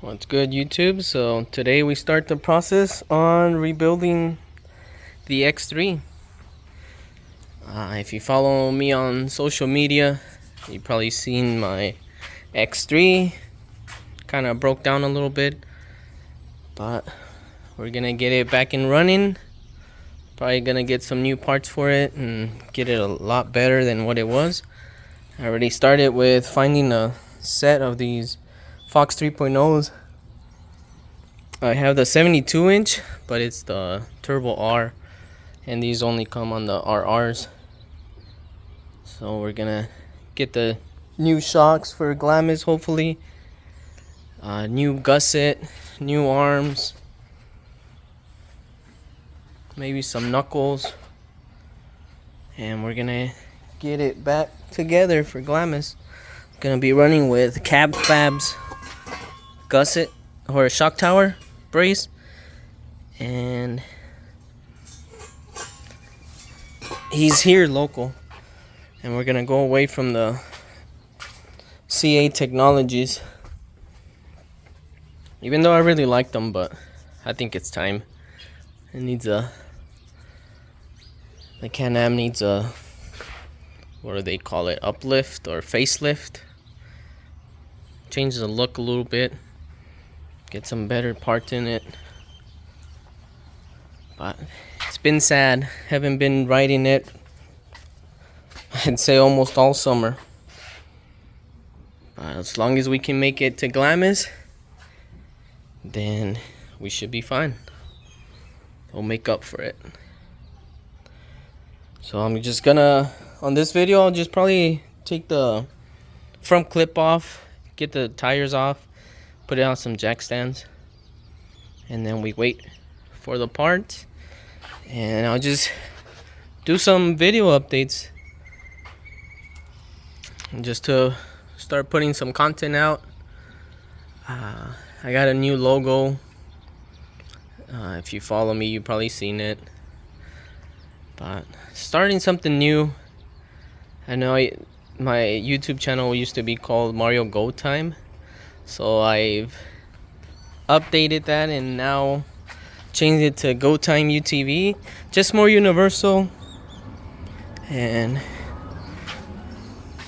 What's good, YouTube? So today we start the process on rebuilding the X3. If you follow me on social media, you've probably seen my X3 kind of broke down a little bit, but we're gonna get it back and running. Probably gonna get some new parts for it and get it a lot better than what it was. I already started with finding a set of these Fox 3.0s. I have the 72-inch, but it's the Turbo R, and these only come on the RRs. So we're gonna get the new shocks for Glamis, hopefully. New gusset, new arms, maybe some knuckles, and we're gonna get it back together for Glamis. Gonna be running with Cab Fab's gusset or shock tower brace, and he's here local, and we're gonna go away from the CA Technologies, even though I really like them, but I think it's time. It needs the Can-Am needs a, what do they call it, uplift or facelift. Change the look a little bit, get some better parts in it. But it's been sad, haven't been riding it, I'd say almost all summer. But as long as we can make it to Glamis, then we should be fine. We'll make up for it. So I'm just gonna, on this video, I'll just probably take the front clip off, get the tires off, put it on some jack stands, and then we wait for the parts, and I'll just do some video updates just to start putting some content out. I got a new logo. If you follow me, you've probably seen it, but starting something new. I know my YouTube channel used to be called Mario Go Time, so I've updated that and now changed it to Go Time UTV, just more universal, and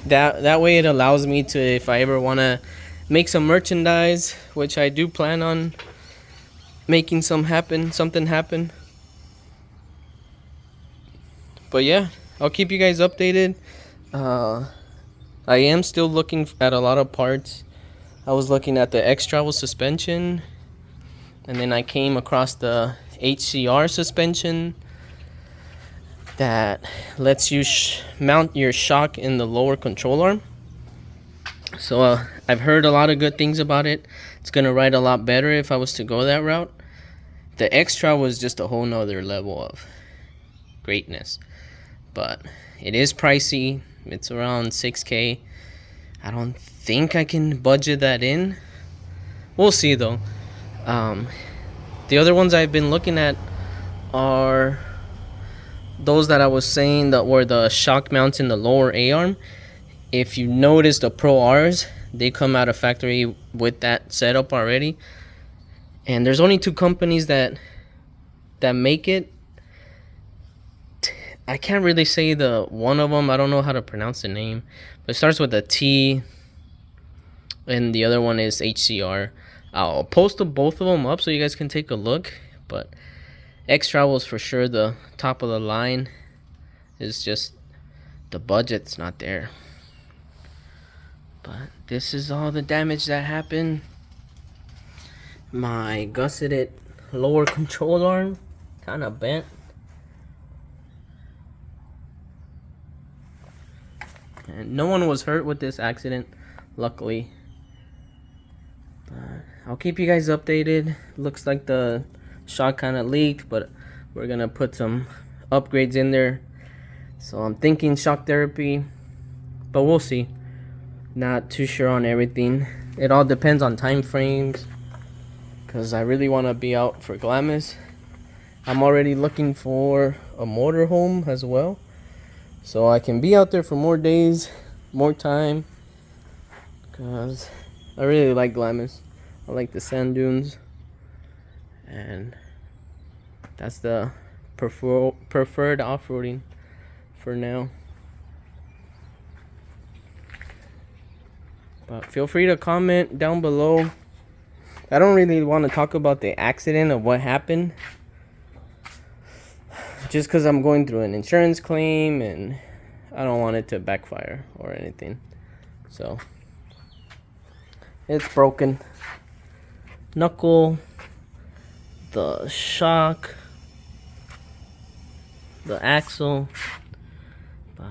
that way it allows me to, if I ever want to make some merchandise, which I do plan on making something happen. But yeah, I'll keep you guys updated. I am still looking at a lot of parts. I was looking at the xtravel suspension, and then I came across the HCR suspension that lets you mount your shock in the lower control arm. So I've heard a lot of good things about it. It's gonna ride a lot better if I was to go that route. The extra was just a whole nother level of greatness, but it is pricey. It's around 6K. I don't think I can budget that in. We'll see though. The other ones I've been looking at are those that I was saying that were the shock mounts in the lower A-arm. If you notice, the Pro Rs, they come out of factory with that setup already, and there's only two companies that make it. I can't really say the one of them, I don't know how to pronounce the name, but it starts with a T, and the other one is HCR. I'll post both of them up so you guys can take a look, but xtravel is for sure the top of the line. It's just the budget's not there. But this is all the damage that happened. My gusseted lower control arm kind of bent. And no one was hurt with this accident, luckily. But I'll keep you guys updated. Looks like the shock kind of leaked, but we're gonna put some upgrades in there. So I'm thinking shock therapy, but we'll see. Not too sure on everything. It all depends on time frames, because I really want to be out for Glamis. I'm already looking for a motorhome as well, so I can be out there for more days, more time, because I really like Glamis. I like the sand dunes, and that's the preferred off-roading for now. But feel free to comment down below. I don't really want to talk about the accident of what happened, just because I'm going through an insurance claim and I don't want it to backfire or anything. So it's broken. Knuckle, the shock, the axle, but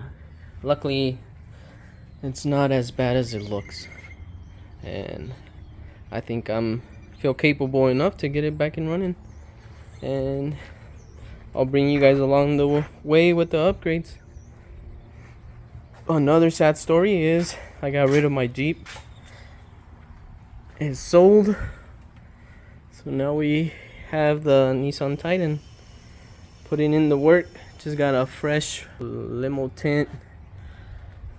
luckily it's not as bad as it looks, and I think I'm feel capable enough to get it back and running, and I'll bring you guys along the way with the upgrades. Another sad story is I got rid of my Jeep. It's sold, so now we have the Nissan Titan. Putting in the work. Just got a fresh limo tint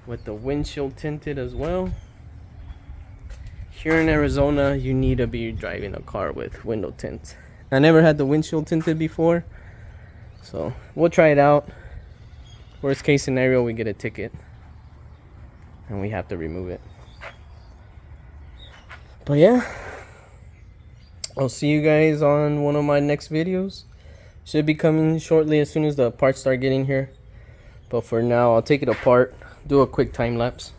with the windshield tinted as well. Here in Arizona, you need to be driving a car with window tints. I never had the windshield tinted before, so we'll try it out. Worst case scenario, we get a ticket and we have to remove it. But yeah, I'll see you guys on one of my next videos. Should be coming shortly as soon as the parts start getting here. But for now, I'll take it apart, do a quick time lapse.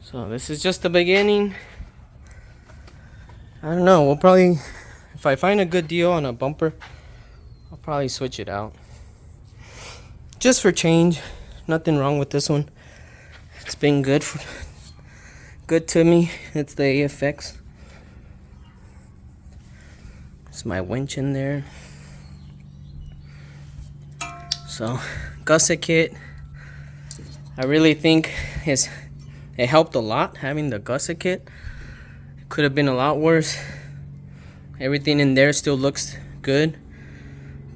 So this is just the beginning. I don't know, we'll probably, if I find a good deal on a bumper, I'll probably switch it out. Just for change. Nothing wrong with this one. It's been good to me. It's the AFX. It's my winch in there. So, gusset kit. I really think it helped a lot having the gusset kit. It could have been a lot worse. Everything in there still looks good,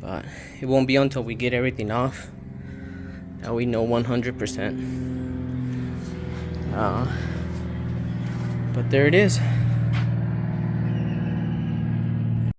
but it won't be until we get everything off that we know 100%. But there it is.